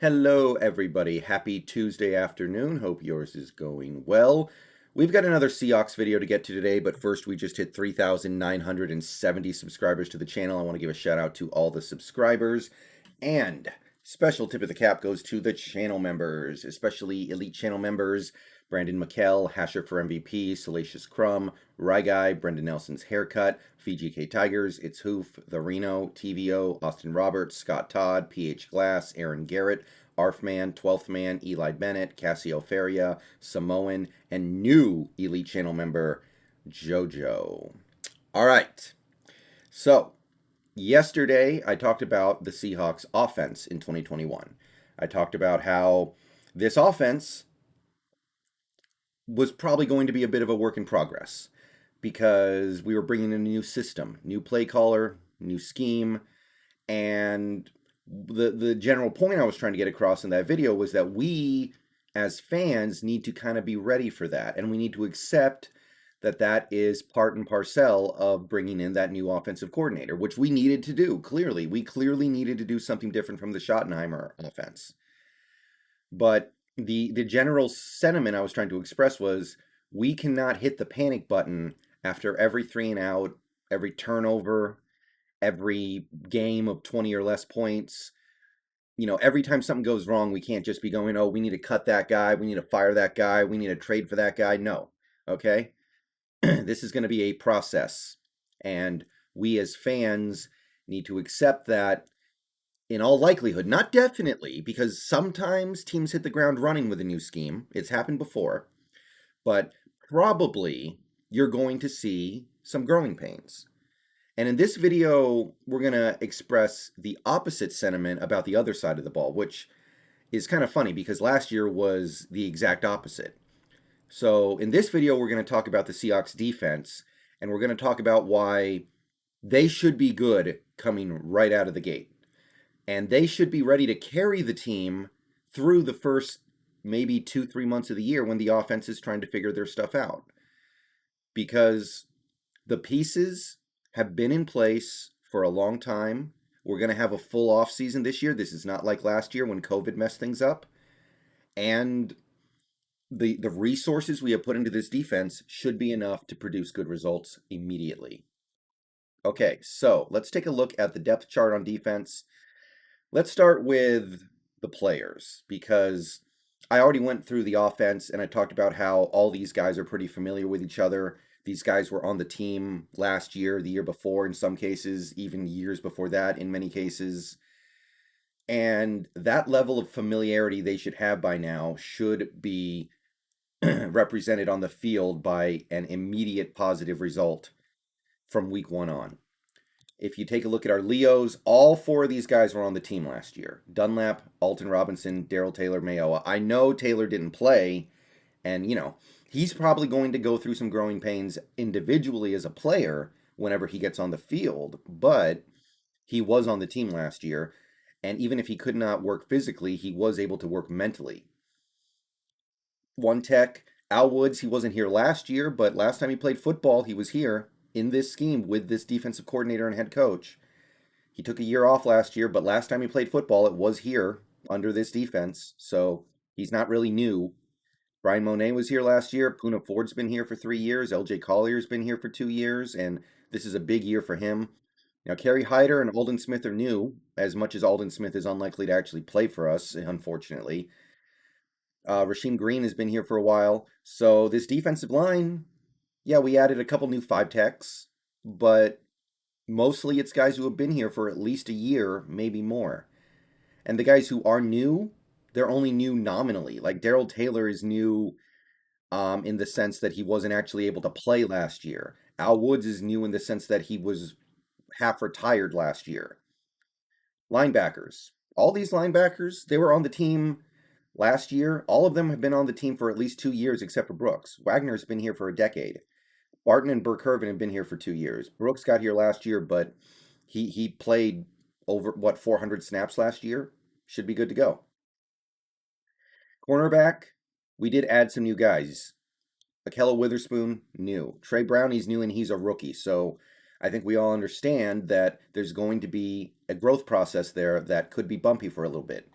Hello, everybody. Happy Tuesday afternoon. Hope yours is going well. We've got another Seahawks video to get to today, but first we just hit 3,970 subscribers to the channel. I want to give a shout out to all the subscribers. And special tip of the cap goes to the channel members, especially elite channel members. Brendon, Mikel, Hasher for MVP, Salacious Crumb, Ryguy, Brendan Nelson's Haircut, Fiji K Tigers, ItsHoof, The Reno, TVO, Austin Roberts, Scott Todd, PH Glass, Aaron Garrett, Arfman, 12th Man, Eli Bennett, Cassio Feria, Samoan, and new elite channel member, JoJo. All right. So, yesterday I talked about the Seahawks offense in 2021. I talked about how this offense was probably going to be a bit of a work in progress because we were bringing in a new system, new play caller, new scheme, and the general point I was trying to get across in that video was that we as fans need to kind of be ready for that, and we need to accept that that is part and parcel of bringing in that new offensive coordinator, which we needed to do. Clearly, we clearly needed to do something different from the Schottenheimer offense. But the general sentiment I was trying to express was we cannot hit the panic button after every 3 and out, every turnover, every game of 20 or less points. You know, every time something goes wrong, we can't just be going, oh, we need to cut that guy, we need to fire that guy, we need to trade for that guy. No, okay? This is going to be a process, and we as fans need to accept that in all likelihood, not definitely, because sometimes teams hit the ground running with a new scheme. It's happened before. But probably you're going to see some growing pains. And in this video, we're going to express the opposite sentiment about the other side of the ball, which is kind of funny because last year was the exact opposite. So in this video, we're going to talk about the Seahawks defense, and we're going to talk about why they should be good coming right out of the gate. And they should be ready to carry the team through the first maybe 2-3 months of the year when the offense is trying to figure their stuff out. Because the pieces have been in place for a long time. We're going to have a full offseason this year. This is not like last year when COVID messed things up. And the resources we have put into this defense should be enough to produce good results immediately. Okay, so let's take a look at the depth chart on defense. Let's start with the players, because I already went through the offense and I talked about how all these guys are pretty familiar with each other. These guys were on the team last year, the year before in some cases, even years before that in many cases. And that level of familiarity they should have by now should be represented on the field by an immediate positive result from week 1 on. If you take a look at our Leos, all 4 of these guys were on the team last year. Dunlap, Alton Robinson, Daryl Taylor, Mayoa. I know Taylor didn't play, and, you know, he's probably going to go through some growing pains individually as a player whenever he gets on the field, but he was on the team last year, and even if he could not work physically, he was able to work mentally. One tech, Al Woods, he wasn't here last year, but last time he played football, he was here in this scheme with this defensive coordinator and head coach. He took a year off last year, but last time he played football, it was here under this defense, so he's not really new. Brian Monet was here last year. Poona Ford's been here for 3 years. LJ Collier's been here for 2 years, and this is a big year for him. Now, Kerry Hyder and Alden Smith are new, as much as Alden Smith is unlikely to actually play for us, unfortunately. Rasheem Green has been here for a while, so this defensive line, yeah, we added a couple new 5-techs, but mostly it's guys who have been here for at least a year, maybe more. And the guys who are new, they're only new nominally. Like Daryl Taylor is new in the sense that he wasn't actually able to play last year. Al Woods is new in the sense that he was half retired last year. Linebackers. All these linebackers, they were on the team last year. All of them have been on the team for at least 2 years except for Brooks. Wagner's been here for a decade. Barton and Burkervin have been here for 2 years. Brooks got here last year, but he played over, 400 snaps last year? Should be good to go. Cornerback, we did add some new guys. Akella Witherspoon, new. Trey Brown, he's new and he's a rookie. So I think we all understand that there's going to be a growth process there that could be bumpy for a little bit.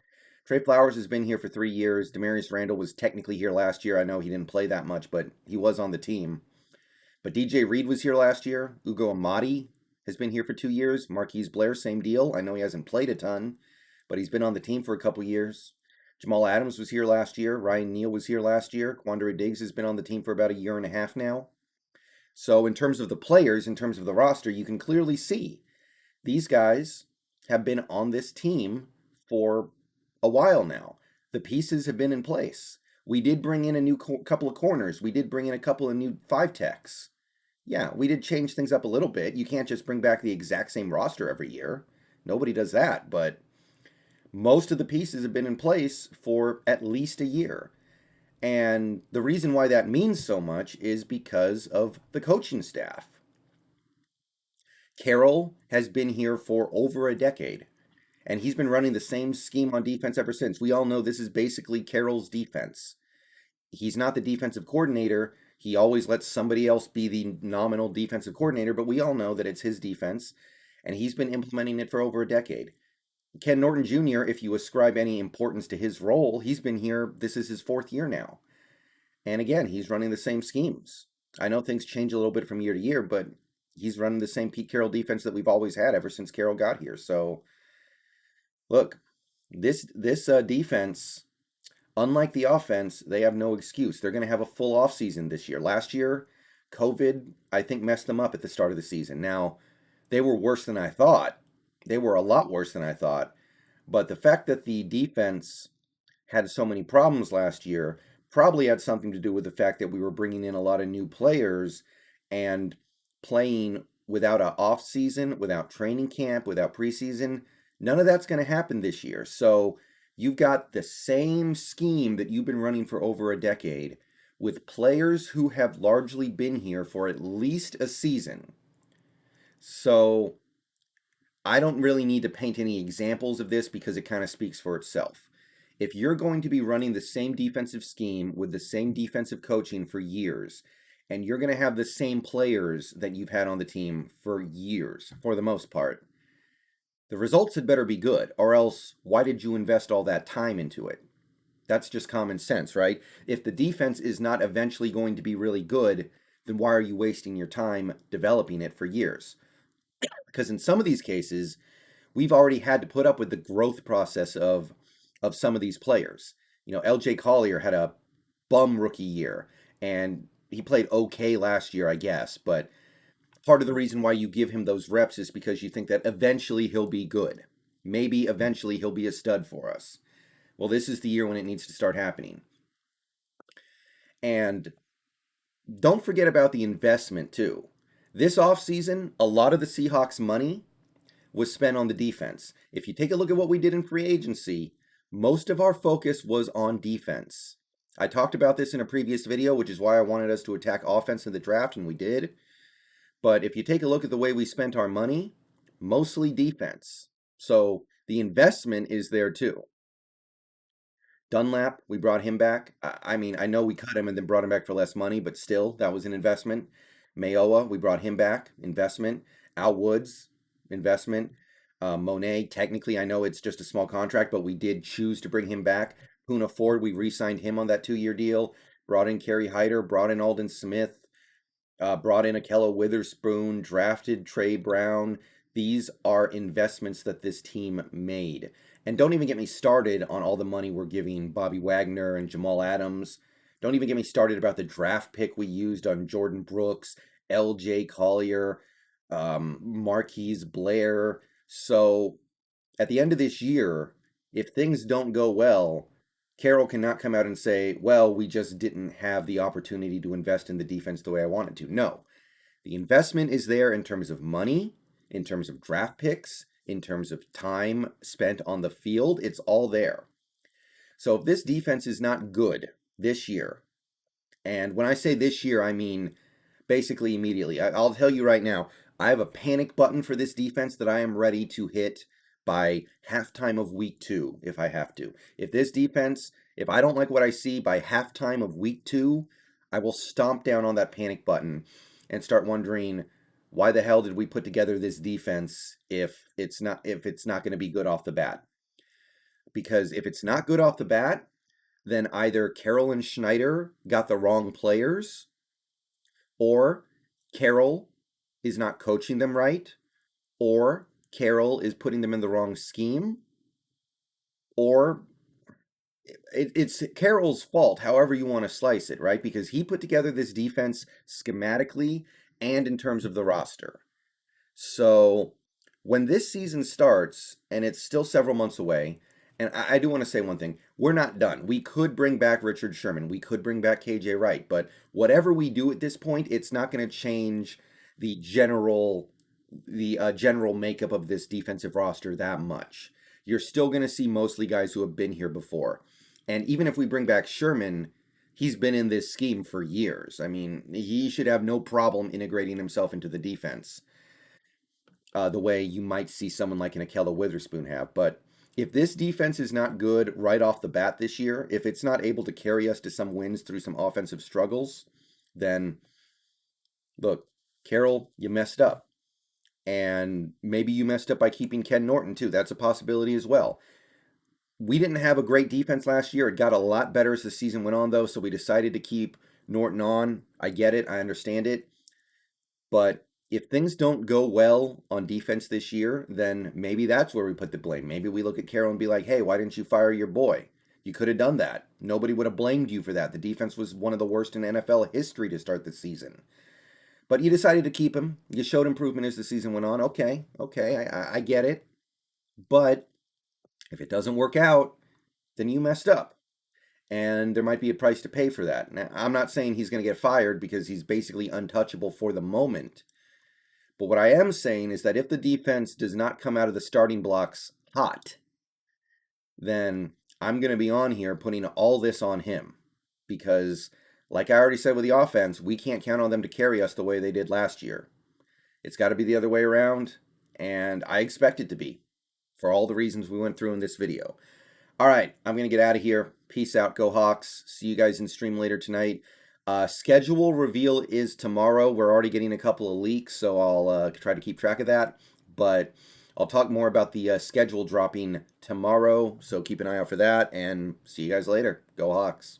Trey Flowers has been here for 3 years. Demarius Randall was technically here last year. I know he didn't play that much, but he was on the team. But DJ Reed was here last year. Ugo Amadi has been here for 2 years. Marquise Blair, same deal. I know he hasn't played a ton, but he's been on the team for a couple years. Jamal Adams was here last year. Ryan Neal was here last year. Quandre Diggs has been on the team for about a year and a half now. So in terms of the players, in terms of the roster, you can clearly see these guys have been on this team for a while now. The pieces have been in place. We did bring in a new couple of corners. We did bring in a couple of new 5-techs. Yeah, we did change things up a little bit. You can't just bring back the exact same roster every year. Nobody does that, but most of the pieces have been in place for at least a year. And the reason why that means so much is because of the coaching staff. Carroll has been here for over a decade, and he's been running the same scheme on defense ever since. We all know this is basically Carroll's defense. He's not the defensive coordinator. He always lets somebody else be the nominal defensive coordinator, but we all know that it's his defense, and he's been implementing it for over a decade. Ken Norton Jr., if you ascribe any importance to his role, he's been here, this is his 4th year now. And again, he's running the same schemes. I know things change a little bit from year to year, but he's running the same Pete Carroll defense that we've always had ever since Carroll got here. So, look, this defense, unlike the offense, they have no excuse. They're going to have a full offseason this year. Last year, COVID, I think, messed them up at the start of the season. Now, they were worse than I thought. They were a lot worse than I thought. But the fact that the defense had so many problems last year probably had something to do with the fact that we were bringing in a lot of new players and playing without an off season, without training camp, without preseason. None of that's going to happen this year. So you've got the same scheme that you've been running for over a decade with players who have largely been here for at least a season. So I don't really need to paint any examples of this because it kind of speaks for itself. If you're going to be running the same defensive scheme with the same defensive coaching for years, and you're going to have the same players that you've had on the team for years, for the most part, the results had better be good, or else why did you invest all that time into it? That's just common sense, right? If the defense is not eventually going to be really good, then why are you wasting your time developing it for years? Because in some of these cases, we've already had to put up with the growth process of some of these players. You know, LJ Collier had a bum rookie year, and he played okay last year, I guess, but part of the reason why you give him those reps is because you think that eventually he'll be good. Maybe eventually he'll be a stud for us. Well, this is the year when it needs to start happening. And don't forget about the investment, too. This offseason, a lot of the Seahawks' money was spent on the defense. If you take a look at what we did in free agency, most of our focus was on defense. I talked about this in a previous video, which is why I wanted us to attack offense in the draft, and we did. But if you take a look at the way we spent our money, mostly defense. So the investment is there too. Dunlap, we brought him back. I mean, I know we cut him and then brought him back for less money, but still, that was an investment. Mayoa, we brought him back, investment. Al Woods, investment. Monet, technically, I know it's just a small contract, but we did choose to bring him back. Poona Ford, we re-signed him on that 2-year deal. Brought in Kerry Hyder, brought in Alden Smith, brought in Akello Witherspoon, drafted Trey Brown. These are investments that this team made. And don't even get me started on all the money we're giving Bobby Wagner and Jamal Adams. Don't even get me started about the draft pick we used on Jordan Brooks, LJ Collier, Marquise Blair. So at the end of this year, if things don't go well, Carroll cannot come out and say, well, we just didn't have the opportunity to invest in the defense the way I wanted to. No. The investment is there in terms of money, in terms of draft picks, in terms of time spent on the field. It's all there. So if this defense is not good this year, and when I say this year, I mean basically immediately. I'll tell you right now, I have a panic button for this defense that I am ready to hit by halftime of week 2 if I have to. If this defense, if I don't like what I see by halftime of week 2, I will stomp down on that panic button and start wondering, why the hell did we put together this defense if it's not going to be good off the bat? Because if it's not good off the bat, then either Carroll and Schneider got the wrong players, or Carroll is not coaching them right, or Carroll is putting them in the wrong scheme, or it's Carroll's fault, however you want to slice it, right? Because he put together this defense schematically and in terms of the roster. So when this season starts, and it's still several months away, and I do want to say one thing. We're not done. We could bring back Richard Sherman. We could bring back KJ Wright. But whatever we do at this point, it's not going to change the general makeup of this defensive roster that much. You're still going to see mostly guys who have been here before. And even if we bring back Sherman, he's been in this scheme for years. I mean, he should have no problem integrating himself into the defense the way you might see someone like an Akella Witherspoon have. But if this defense is not good right off the bat this year, if it's not able to carry us to some wins through some offensive struggles, then look, Carroll, you messed up. And maybe you messed up by keeping Ken Norton too. That's a possibility as well. We didn't have a great defense last year. It got a lot better as the season went on, though, so we decided to keep Norton on. I get it. I understand it. But if things don't go well on defense this year, then maybe that's where we put the blame. Maybe we look at Carroll and be like, hey, why didn't you fire your boy? You could have done that. Nobody would have blamed you for that. The defense was one of the worst in NFL history to start the season. But you decided to keep him. You showed improvement as the season went on. Okay, I get it. But if it doesn't work out, then you messed up. And there might be a price to pay for that. Now, I'm not saying he's going to get fired because he's basically untouchable for the moment. But what I am saying is that if the defense does not come out of the starting blocks hot, then I'm going to be on here putting all this on him. Because, like I already said with the offense, we can't count on them to carry us the way they did last year. It's got to be the other way around, and I expect it to be, for all the reasons we went through in this video. All right, I'm going to get out of here. Peace out, go Hawks. See you guys in stream later tonight. Schedule reveal is tomorrow. We're already getting a couple of leaks, so I'll try to keep track of that. But I'll talk more about the schedule dropping tomorrow, so keep an eye out for that, and see you guys later. Go Hawks.